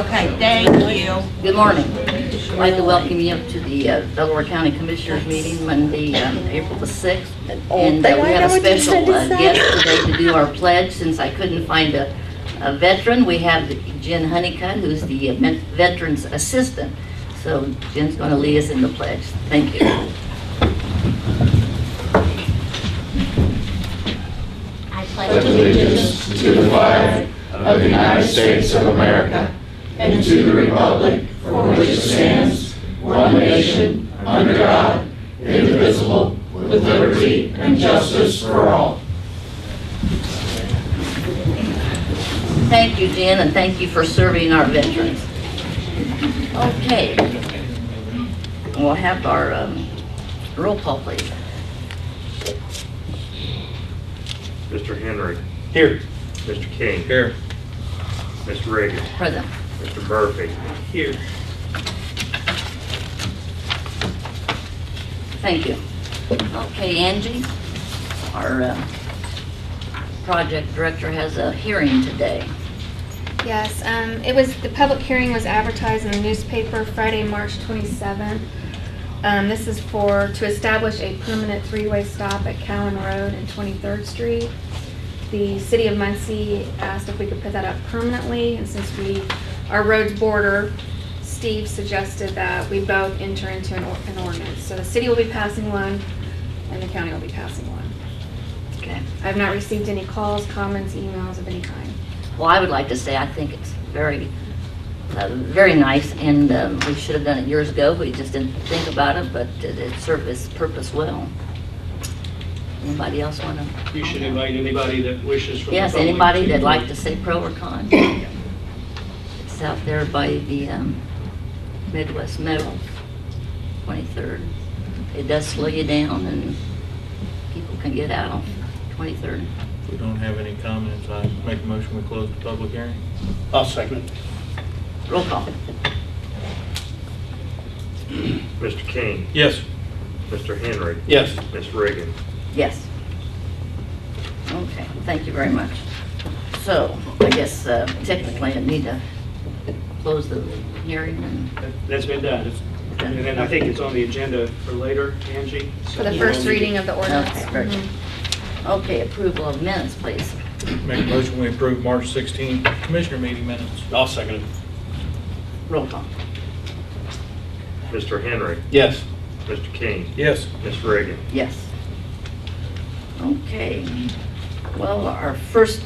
Okay, thank you. Good morning. I'd like to welcome you up to the Delaware County Commissioners meeting Monday, April the 6th. And we have a special guest today to do our pledge. Since I couldn't find a veteran, we have Jen Honeycutt, who's the Veterans Assistant. So Jen's going to lead us in the pledge. Thank you. I pledge allegiance to the flag of the United States of America and to the republic for which it stands, one nation, under God, indivisible, with liberty and justice for all. Thank you, Jen, and thank you for serving our veterans. Okay. We'll have our roll call, please. Mr. Henry. Here. Mr. King. Here. Ms. Reagan. Present. Mr. Murphy. Here. Thank you. Okay, Angie, our project director has a hearing today. Yes, the public hearing was advertised in the newspaper Friday, March 27th. This is to establish a permanent three-way stop at Cowan Road and 23rd Street. The city of Muncie asked if we could put that up permanently, and since our roads border, Steve suggested that we both enter into an ordinance. So the city will be passing one, and the county will be passing one. Okay. I have not received any calls, comments, emails of any kind. Well, I would like to say I think it's very nice, and we should have done it years ago. We just didn't think about it, but it served its purpose well. Anybody else want to? You should invite anybody that wishes from Yes, the public. anybody that'd like to say pro or con. It's out there by the Midwest Middle, 23rd. It does slow you down, and people can get out on 23rd. If we don't have any comments, I make a motion we close the public hearing. I'll second it. Roll call. Mr. King. Yes. Mr. Henry. Yes. Ms. Reagan. Yes. Okay, thank you very much. So, I guess technically I need to close the hearing and... That's been done. And then I think it's on the agenda for later, Angie. For the first reading of the ordinance. Okay, very good. Okay, approval of minutes, please. Make a motion we approve March 16 Commissioner meeting minutes. I'll second it. Roll call. Mr. Henry. Yes. Mr. King. Yes. Ms. Reagan. Yes. Okay. Well, our first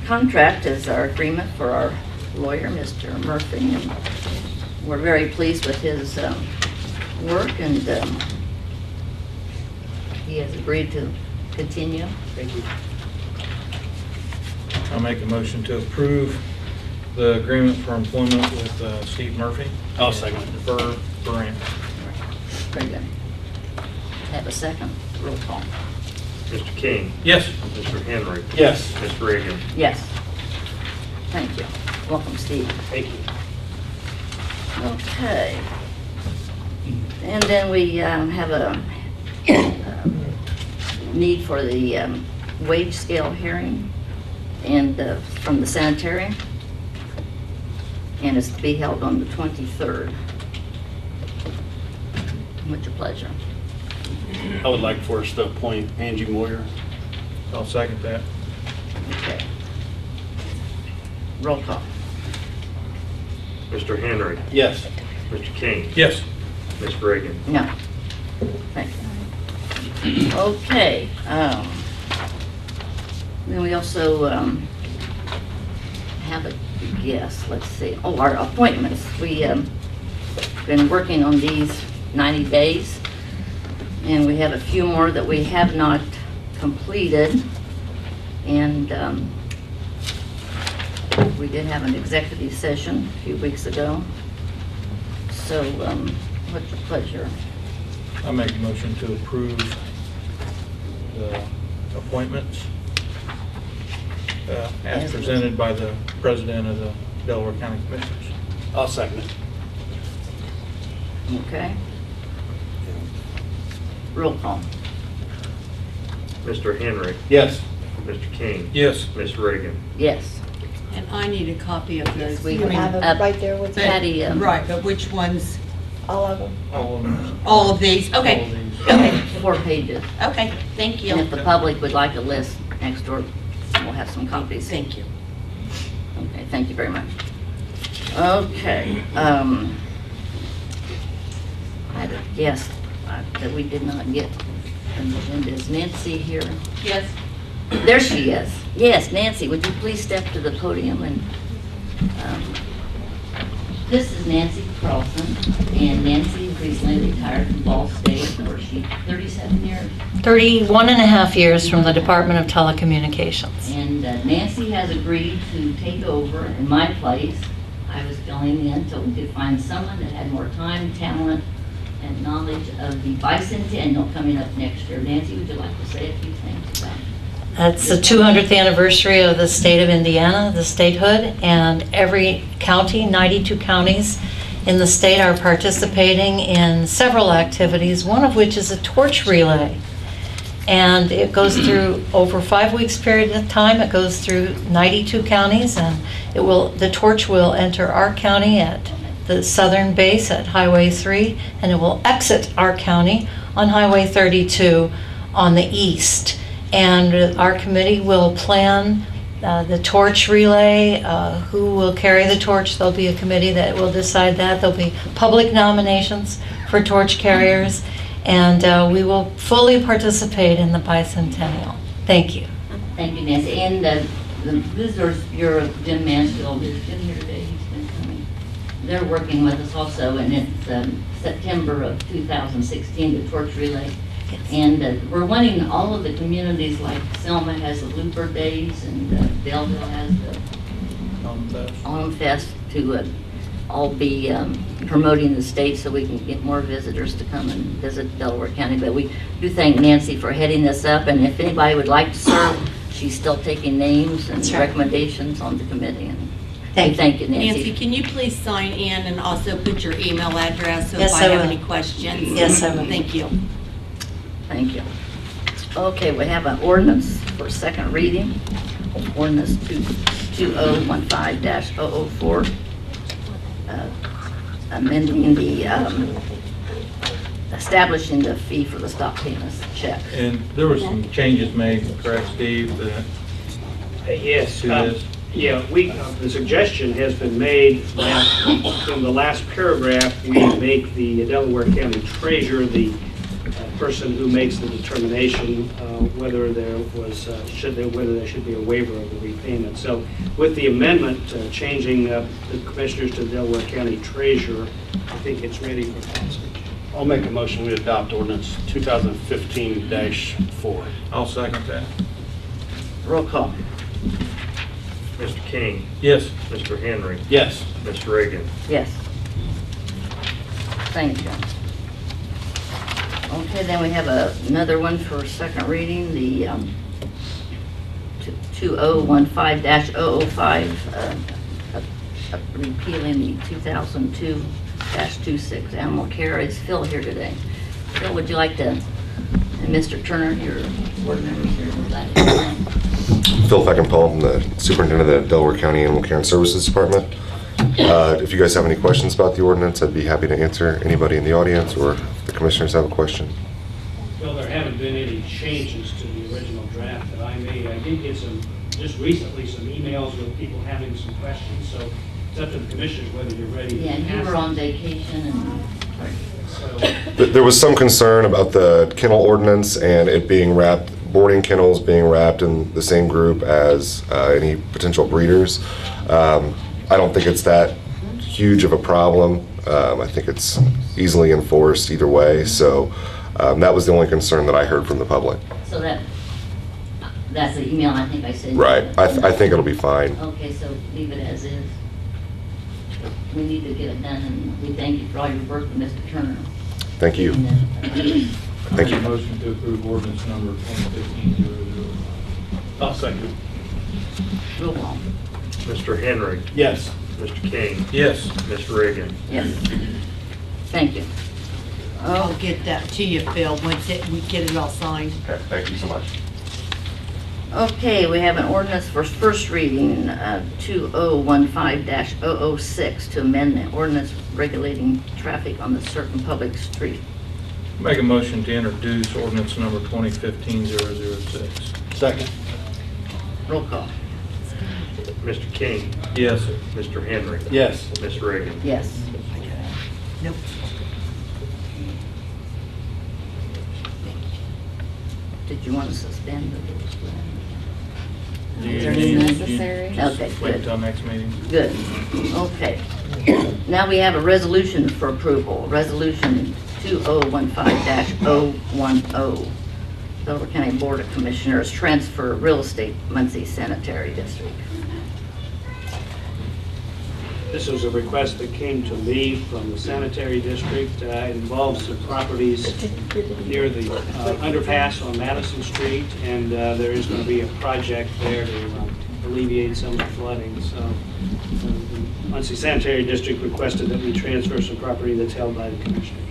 contract is our agreement for our lawyer, Mr. Murphy, and we're very pleased with his work, and he has agreed to continue. Thank you. I'll make a motion to approve the agreement for employment with Steve Murphy. I'll second it. For Brand. Very good. Have a second. Roll call. Mr. King. Yes. Mr. Henry. Yes. Ms. Reagan. Yes. Thank you. Welcome, Steve. Thank you. Okay. And then we have a need for the wage scale hearing and from the sanitarium, and it's to be held on the 23rd. What's your pleasure? I would like for us to appoint Angie Moyer. I'll second that. Okay. Roll call. Mr. Henry. Yes. Mr. King. Yes. Ms. Reagan. No. Thank you. Okay. Then we also have a guest. Let's see. Oh, our appointments. We been working on these 90 days, and we have a few more that we have not completed. And we did have an executive session a few weeks ago. So, what's your pleasure? I'll make a motion to approve the appointments as presented by the President of the Delaware County Commissioners. I'll second it. Okay. Roll call. Mr. Henry. Yes. Mr. King. Yes. Ms. Reagan. Yes. And I need a copy of those. We You have it right there with you, Patty, Right, but which ones? all of them. All of them. All of these? All Okay, of these. okay, 4 pages. okay, thank And if you. the public would like a list next door, we'll have some copies. Thank you. Okay, thank you very much. Okay, I had a guest that we did not get an agenda. Is Nancy here? Yes. There she is. Yes, Nancy, would you please step to the podium and, this is Nancy Carlson, and Nancy recently retired from Ball State, where she 37 years. 31 and a half years from the Department of Telecommunications. And Nancy has agreed to take over in my place. I was filling in until we could find someone that had more time, talent, and knowledge of the bicentennial coming up next year. Nancy, would you like to say a few things about it? It's the 200th anniversary of the state of Indiana, the statehood, and every county, 92 counties in the state are participating in several activities, one of which is a torch relay. And it goes through over 5 weeks period of time. It goes through 92 counties, and the torch will enter our county at the southern base at Highway 3, and it will exit our county on Highway 32 on the east. And our committee will plan the torch relay, who will carry the torch. There'll be a committee that will decide that. There'll be public nominations for torch carriers, and we will fully participate in the bicentennial. Thank you. Thank you, Nancy. And the visitors, your Jim Mansfield, is Jim here today? He's been coming. They're working with us also, and it's September of 2016, the torch relay. Yes. And we're wanting all of the communities, like Selma has the Looper Days, and Belleville has the Autumn Fest, to all be promoting the state so we can get more visitors to come and visit Delaware County. But we do thank Nancy for heading this up, and if anybody would like to serve, she's still taking names and That's right. recommendations on the committee. And Thank you. thank you, Nancy. Nancy, can you please sign in and also put your email address so Yes, if I I have will. any questions? Yes, I will. Thank you. Thank you. Okay, we have an ordinance for second reading. Ordinance 2015-004, amending the, establishing the fee for the stop payments check. And there were some changes made, correct, Steve, Yes. to this? Yeah, the suggestion has been made that in the last paragraph, we make the Delaware County Treasurer the person who makes the determination whether there should be a waiver of the repayment. So with the amendment changing the commissioners to the Delaware County Treasurer, I think it's ready for passage. I'll make a motion, we adopt ordinance 2015-4. I'll second that. Roll call. Mr. King, Yes. Mr. Henry, Yes. Mr. Reagan. Yes. Thank you. Okay, then we have another one for second reading, the 2015-005, repealing the 2002-26 animal care. Is Phil here today? Phil, would you like to, and Mr. Turner, your board members here, would like to Phil Feckenpalm, I'm the superintendent of the Delaware County Animal Care and Services Department. If you guys have any questions about the ordinance, I'd be happy to answer. Anybody in the audience or if the commissioners have a question. Well, there haven't been any changes to the original draft that I made. I did get just recently, some emails with people having some questions, so it's up to the commissioners whether you're ready to Yeah, and you ask were on them. vacation and, So, There was some concern about the kennel ordinance and it being wrapped, boarding kennels being wrapped in the same group as any potential breeders. I don't think it's that huge of a problem. I think it's easily enforced either way. So that was the only concern that I heard from the public. so that's the email I think I sent you. Right. I think it'll be fine. Okay, so leave it as is. We need to get it done, and we thank you for all your work with Mr. Turner. Thank you. And, Thank Make a you. motion to approve ordinance number 2015-005. I'll second. Roll call. Mr. Henry, Yes. Mr. King, Yes. Ms. Reagan. Yes. Thank you. I'll get that to you, Phil, once we get it all signed. Okay, thank you so much. Okay, we have an ordinance for first reading, 2015-006, to amend the ordinance regulating traffic on the certain public street. Make a motion to introduce ordinance number 2015-006. Second. Roll call. Mr. King, Yes. Mr. Henry, Yes. Ms. Reagan. Yes. Did you want to suspend the rules? Do you Is it need- necessary? Okay, Wait good. until next meeting. Good. Okay. Now we have a resolution for approval. Resolution 2015-010. Delaware County Board of Commissioners transfer real estate Muncie Sanitary District. This was a request that came to me from the sanitary district. It involves some properties near the underpass on Madison Street, and there is going to be a project there to alleviate some of the flooding. So the Muncie Sanitary District requested that we transfer some property that's held by the commissioners.